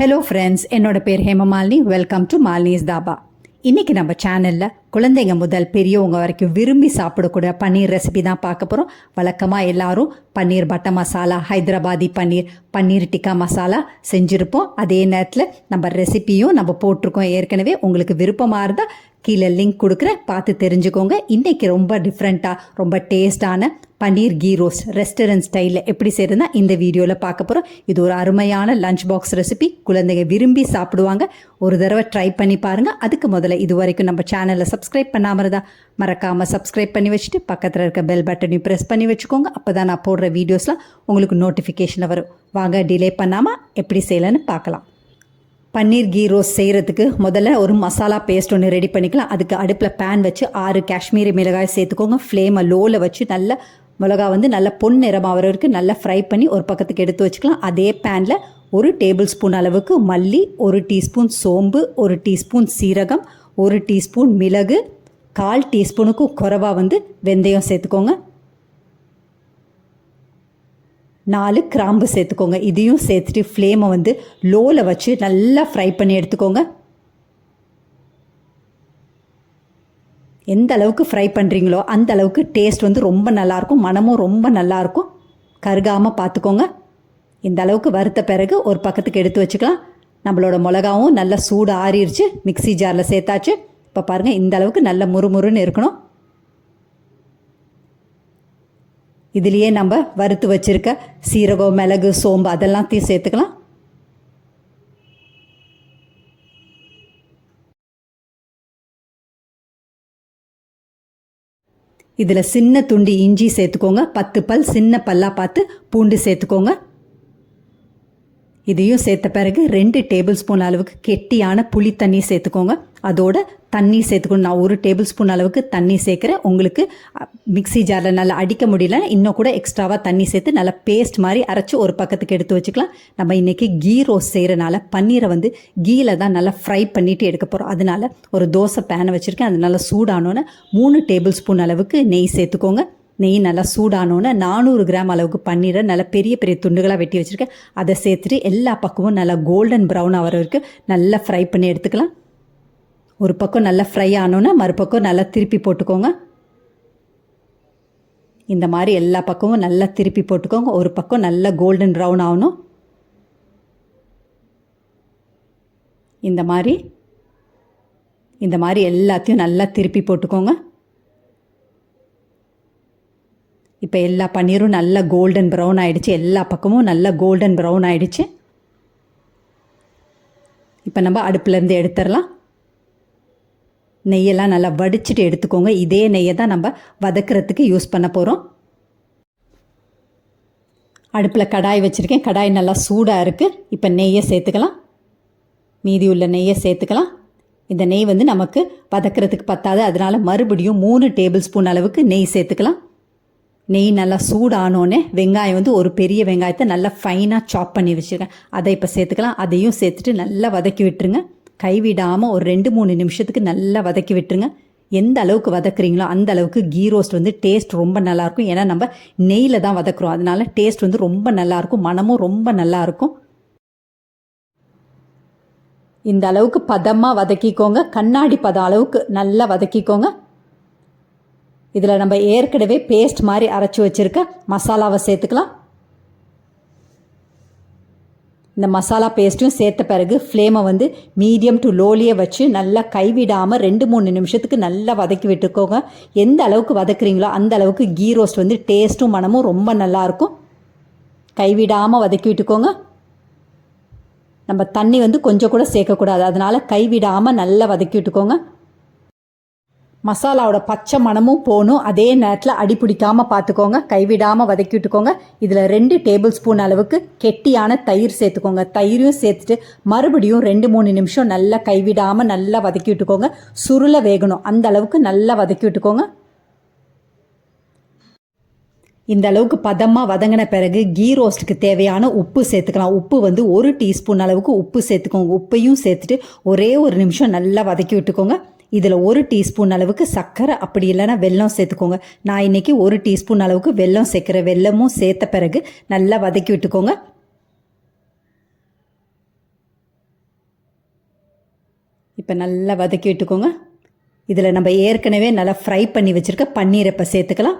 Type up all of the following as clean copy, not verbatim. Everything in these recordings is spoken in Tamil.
ஹலோ ஃப்ரெண்ட்ஸ், என்னோட பேர் ஹேமமாலினி. Welcome to Malini's dhaba. இன்றைக்கி நம்ம சேனலில் குழந்தைங்க முதல் பெரியவங்க வரைக்கும் விரும்பி சாப்பிடக்கூடிய பன்னீர் ரெசிபி தான் பார்க்க போகிறோம். வழக்கமாக எல்லாரும் பன்னீர் பட்டர் மசாலா, ஹைதராபாதி பன்னீர், பன்னீர் டிக்கா மசாலா செஞ்சுருப்போம். அதே நேரத்தில் நம்ம ரெசிபியும் நம்ம போட்டிருக்கோம் ஏற்கனவே. உங்களுக்கு விருப்பமாக இருந்தால் கீழே லிங்க் கொடுக்குறேன், பார்த்து தெரிஞ்சுக்கோங்க. இன்றைக்கி ரொம்ப டிஃப்ரெண்ட்டாக ரொம்ப டேஸ்டான பன்னீர் கீ ரோஸ்ட் ரெஸ்டாரண்ட் ஸ்டைலில் எப்படி செய்யறதுன்னா இந்த வீடியோவில் பார்க்க போகிறோம். இது ஒரு அருமையான லஞ்ச் பாக்ஸ் ரெசிபி. குழந்தைங்க விரும்பி சாப்பிடுவாங்க. ஒரு தடவை ட்ரை பண்ணி பாருங்கள். அதுக்கு முதல்ல இது வரைக்கும் நம்ம சேனலை சப்ஸ்கிரைப் பண்ணாமல் இருந்தால் மறக்காமல் சப்ஸ்கிரைப் பண்ணி வச்சுட்டு பக்கத்தில் இருக்க பெல் பட்டனையும் ப்ரெஸ் பண்ணி வச்சுக்கோங்க. அப்போ தான் நான் போடுற வீடியோஸ்லாம் உங்களுக்கு நோட்டிஃபிகேஷனில் வரும். வாங்க டிலே பண்ணாமல் எப்படி செய்யலான்னு பார்க்கலாம். பன்னீர் கீ ரோஸ்ட் செய்கிறதுக்கு முதல்ல ஒரு மசாலா பேஸ்ட் ஒன்று ரெடி பண்ணிக்கலாம். அதுக்கு அடுப்பில் பேன் வச்சு 6 காஷ்மீரி மிளகாய் சேர்த்துக்கோங்க. ஃப்ளேமை லோவில் வச்சு நல்ல மிளகா நல்ல பொன் நிறமாக வரைக்கும் நல்லா ஃப்ரை பண்ணி ஒரு பக்கத்துக்கு எடுத்து வச்சுக்கலாம். அதே பேனில் 1 டேபிள் ஸ்பூன் அளவுக்கு மல்லி, 1 டீஸ்பூன் சோம்பு, 1 டீஸ்பூன் சீரகம், 1 டீஸ்பூன் மிளகு, 1/4 டீஸ்பூனுக்கும் குறைவாக வெந்தயம் சேர்த்துக்கோங்க. 4 கிராம்பு சேர்த்துக்கோங்க. இதையும் சேர்த்துட்டு ஃப்ளேமை லோவில் வச்சு நல்லா ஃப்ரை பண்ணி எடுத்துக்கோங்க. எந்த அளவுக்கு ஃப்ரை பண்ணுறீங்களோ அந்த அளவுக்கு டேஸ்ட் ரொம்ப நல்லாயிருக்கும், மனமும் ரொம்ப நல்லாயிருக்கும். கருகாமல் பார்த்துக்கோங்க. இந்த அளவுக்கு வறுத்த பிறகு ஒரு பக்கத்துக்கு எடுத்து வச்சுக்கலாம். நம்மளோட மிளகாவும் நல்லா சூடு ஆறிடுச்சு. மிக்சி ஜாரில் சேர்த்தாச்சு. இப்போ பாருங்கள், இந்த அளவுக்கு நல்ல முறுமுறுன்னு இருக்கணும். இதுலேயே நம்ம வறுத்து வச்சுருக்க சீரகம், மிளகு, சோம்பு அதெல்லாத்தையும் சேர்த்துக்கலாம். இதில் சின்ன துண்டு இஞ்சி சேர்த்துக்கோங்க. 10 பல் சின்ன பல்லாக பார்த்து பூண்டு சேர்த்துக்கோங்க. இதையும் சேர்த்த பிறகு 2 டேபிள் ஸ்பூன் அளவுக்கு கெட்டியான புளி தண்ணி சேர்த்துக்கோங்க. அதோட தண்ணி சேர்த்துக்கணும். நான் 1 டேபிள் ஸ்பூன் அளவுக்கு தண்ணி சேர்க்குறேன். உங்களுக்கு மிக்சி ஜாரில் நல்லா அடிக்க முடியலன்னா இன்னும் கூட எக்ஸ்ட்ராவாக தண்ணி சேர்த்து நல்லா பேஸ்ட் மாதிரி அரைச்சி ஒரு பக்கத்துக்கு எடுத்து வச்சுக்கலாம். நம்ம இன்றைக்கி கீ ரோஸ்ட் செய்கிறனால பன்னீரை கீயில் தான் நல்லா ஃப்ரை பண்ணிவிட்டு எடுக்க போகிறோம். அதனால் ஒரு தோசை பேனை வச்சுருக்கேன். அது நல்லா சூடானோன்னே 3 டேபிள் ஸ்பூன் அளவுக்கு நெய் சேர்த்துக்கோங்க. நெய் நல்லா சூடானோன்னு 400 கிராம் அளவுக்கு பன்னீரை நல்லா பெரிய பெரிய துண்டுகளாக வெட்டி வச்சுருக்கேன். அதை சேர்த்துட்டு எல்லா பக்கமும் நல்லா கோல்டன் ப்ரௌன் ஆகிற வரைக்கும் நல்லா ஃப்ரை பண்ணி எடுத்துக்கலாம். ஒரு பக்கம் நல்லா ஃப்ரை ஆனோன்னா மறுபக்கம் நல்லா திருப்பி போட்டுக்கோங்க. இந்த மாதிரி எல்லா பக்கமும் நல்லா திருப்பி போட்டுக்கோங்க. ஒரு பக்கம் நல்லா கோல்டன் ப்ரௌன் ஆகணும். இந்த மாதிரி எல்லாத்தையும் நல்லா திருப்பி போட்டுக்கோங்க. இப்போ எல்லா பன்னீரும் நல்லா கோல்டன் ப்ரௌன் ஆகிடுச்சு. எல்லா பக்கமும் நல்லா கோல்டன் ப்ரௌன் ஆகிடுச்சு. இப்போ நம்ம அடுப்புலேருந்து எடுத்துடலாம். நெய்யெல்லாம் நல்லா வடிச்சிட்டு எடுத்துக்கோங்க. இதே நெய்யை தான் நம்ம வதக்கிறதுக்கு யூஸ் பண்ண போகிறோம். அடுப்பில் கடாய் வச்சுருக்கேன். கடாய் நல்லா சூடாக இருக்குது. இப்போ நெய்யை சேர்த்துக்கலாம். மீதி உள்ள நெய்யை சேர்த்துக்கலாம். இந்த நெய் நமக்கு வதக்கிறதுக்கு பத்தாது. அதனால் மறுபடியும் 3 டேபிள் ஸ்பூன் அளவுக்கு நெய் சேர்த்துக்கலாம். நெய் நல்லா சூடானோன்னே வெங்காயம் ஒரு பெரிய வெங்காயத்தை நல்லா ஃபைனாக சாப் பண்ணி வச்சுருக்கேன். அதை இப்போ சேர்த்துக்கலாம். அதையும் சேர்த்துட்டு நல்லா வதக்கி விட்டுருங்க. கைவிடாமல் ஒரு 2-3 நிமிஷத்துக்கு நல்லா வதக்கி விட்டுருங்க. எந்த அளவுக்கு வதக்குறீங்களோ அந்த அளவுக்கு கீ ரோஸ்ட் டேஸ்ட் ரொம்ப நல்லாயிருக்கும். ஏன்னா நம்ம நெய்யில் தான் வதக்குறோம். அதனால டேஸ்ட் ரொம்ப நல்லாயிருக்கும், மனமும் ரொம்ப நல்லாயிருக்கும். இந்த அளவுக்கு பதமாக வதக்கிக்கோங்க. கண்ணாடி பதம் அளவுக்கு நல்லா வதக்கிக்கோங்க. இதில் நம்ம ஏற்கனவே பேஸ்ட் மாதிரி அரைச்சி வச்சுருக்க மசாலாவை சேர்த்துக்கலாம். இந்த மசாலா பேஸ்ட்டும் சேர்த்த பிறகு ஃப்ளேமை மீடியம் டு லோலியே வச்சு நல்லா கைவிடாமல் 2-3 நிமிஷத்துக்கு நல்லா வதக்கி விட்டுக்கோங்க. எந்த அளவுக்கு வதக்குறீங்களோ அந்த அளவுக்கு கீ ரோஸ்ட் டேஸ்ட்டும் மனமும் ரொம்ப நல்லாயிருக்கும். கைவிடாமல் வதக்கி விட்டுக்கோங்க. நம்ம தண்ணி கொஞ்சம் கூட சேர்க்கக்கூடாது. அதனால் கைவிடாமல் நல்லா வதக்கி விட்டுக்கோங்க. மசாலாவோட பச்சை மணமும் போகணும். அதே நேரத்தில் அடி பிடிக்காமல் பார்த்துக்கோங்க. கைவிடாமல் வதக்கி விட்டுக்கோங்க. இதில் 2 டேபிள் ஸ்பூன் அளவுக்கு கெட்டியான தயிர் சேர்த்துக்கோங்க. தயிரையும் சேர்த்துட்டு மறுபடியும் 2-3 நிமிஷம் நல்லா கைவிடாமல் நல்லா வதக்கி விட்டுக்கோங்க. சுருளை வேகணும், அந்த அளவுக்கு நல்லா வதக்கி விட்டுக்கோங்க. இந்த அளவுக்கு பதமாக வதங்கின பிறகு கீ ரோஸ்ட்டுக்கு தேவையான உப்பு சேர்த்துக்கலாம். உப்பு 1 டீஸ்பூன் அளவுக்கு உப்பு சேர்த்துக்கோங்க. உப்பையும் சேர்த்துட்டு ஒரே ஒரு நிமிஷம் நல்லா வதக்கி விட்டுக்கோங்க. இதில் 1 டீஸ்பூன் அளவுக்கு சர்க்கரை, அப்படி இல்லைன்னா வெல்லம் சேர்த்துக்கோங்க. நான் இன்றைக்கி 1 டீஸ்பூன் அளவுக்கு வெல்லம் சேர்க்குறேன். வெல்லமும் சேர்த்த பிறகு நல்லா வதக்கி விட்டுக்கோங்க. இப்போ நல்லா வதக்கி விட்டுக்கோங்க. இதில் நம்ம ஏற்கனவே நல்லா ஃப்ரை பண்ணி வச்சுருக்க பன்னீரை இப்போ சேர்த்துக்கலாம்.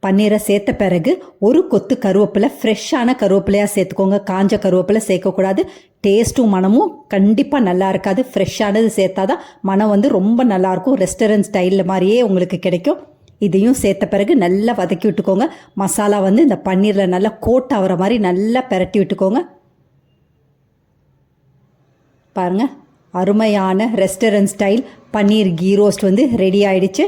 பன்னீரை சேர்த்த பிறகு ஒரு கொத்து கருவேப்பிலை, ஃப்ரெஷ்ஷான கருவேப்பிலையாக சேர்த்துக்கோங்க. காஞ்ச கருவேப்பிலை சேர்க்கக்கூடாது. டேஸ்ட்டும் மனமும் கண்டிப்பாக நல்லா இருக்காது. ஃப்ரெஷ்ஷானது சேர்த்தா தான் மனம் வந்து ரொம்ப நல்லாயிருக்கும். ரெஸ்டாரண்ட் ஸ்டைலில் மாதிரியே உங்களுக்கு கிடைக்கும். இதையும் சேர்த்த பிறகு நல்லா வதக்கி விட்டுக்கோங்க. மசாலா வந்து இந்த பன்னீரில் நல்லா கோட் ஆகிற மாதிரி நல்லா பெரட்டி விட்டுக்கோங்க. பாருங்கள், அருமையான ரெஸ்டாரண்ட் ஸ்டைல் பன்னீர் கீ ரோஸ்ட் வந்து ரெடி ஆயிடுச்சு.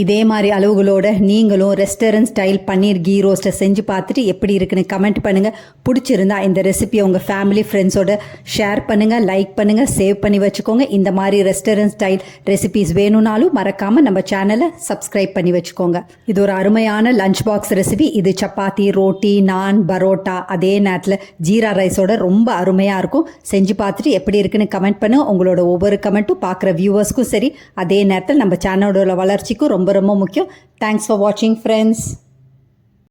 இதே மாதிரி அளவுகளோட நீங்களும் ரெஸ்டாரண்ட் ஸ்டைல் பன்னீர் கீ ரோஸ்ட்டை செஞ்சு பார்த்துட்டு எப்படி இருக்குன்னு கமெண்ட் பண்ணுங்கள். பிடிச்சிருந்தா இந்த ரெசிபியை உங்கள் ஃபேமிலி ஃப்ரெண்ட்ஸோட ஷேர் பண்ணுங்கள், லைக் பண்ணுங்கள், சேவ் பண்ணி வச்சுக்கோங்க. இந்த மாதிரி ரெஸ்டாரண்ட் ஸ்டைல் ரெசிபிஸ் வேணும்னாலும் மறக்காமல் நம்ம சேனலை சப்ஸ்கிரைப் பண்ணி வச்சுக்கோங்க. இது ஒரு அருமையான லஞ்ச் பாக்ஸ் ரெசிபி. இது சப்பாத்தி, ரோட்டி, நான், பரோட்டா, அதே நேரத்தில் ஜீரா ரைஸோட ரொம்ப அருமையாக இருக்கும். செஞ்சு பார்த்துட்டு எப்படி இருக்குன்னு கமெண்ட் பண்ணுங்கள். உங்களோட ஒவ்வொரு கமெண்ட்டும் பார்க்குற வியூவர்ஸ்க்கும் சரி, அதே நேரத்தில் நம்ம சேனலோட வளர்ச்சிக்கும் ரொம்ப ரொம்ப முக்கியம். தேங்க்ஸ் ஃபார் வாட்சிங் ஃப்ரெண்ட்ஸ்.